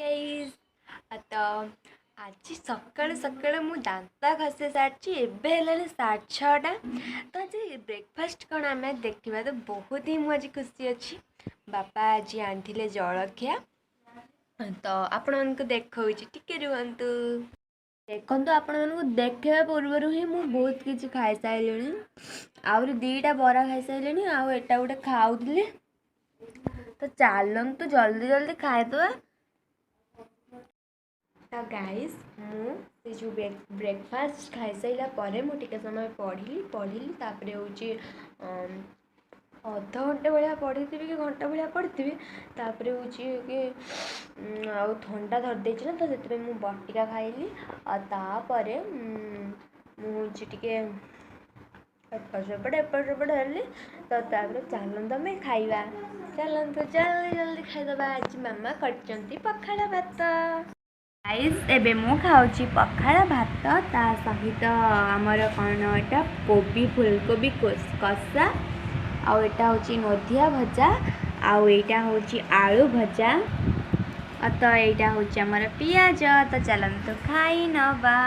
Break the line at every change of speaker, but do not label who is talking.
Guys तो आज सकाळु सकाळु मु दांत घसे सारी एबे हेलानी 6:30 तो आज ब्रेकफास्ट कौन आम देखा तो बहुत ही मुझे खुशी अच्छी बापा आज आनी जलखिया तो आपण देखा टिके रुहतु देखु आपण देखा पूर्वर ही मु बहुत किसी खाई सारे आहरी 2टा बरा खाई सारे आटा गोटे खाऊली तो चलतु जल्दी जल्दी खाईदे। तो गाइस मुझे जो ब्रेकफास्ट खाई सारा पर मुझे समय पढ़ी तापर हूँ अध घंटे भाया पढ़ी कि घंटा भाया पढ़ी तापर हूँ कि थंडा धरदे ना तो से बटिका खाइली तापर मुझे टे एपट सेपट हेली तो चलते आम खाइबा चलते जल्दी जल्दी खाईदे। आज मामा कर पखाड़ भात गाइस एबे मु खाऊची पखाड़ भात ता सहित आमर कौन एटा कोबी फुलकोबी कषा आउ एटा होची नोधिया भजा आउ एटा होची आलू भजा तो एटा होची आमर पियाज तो चलते खाई नबा।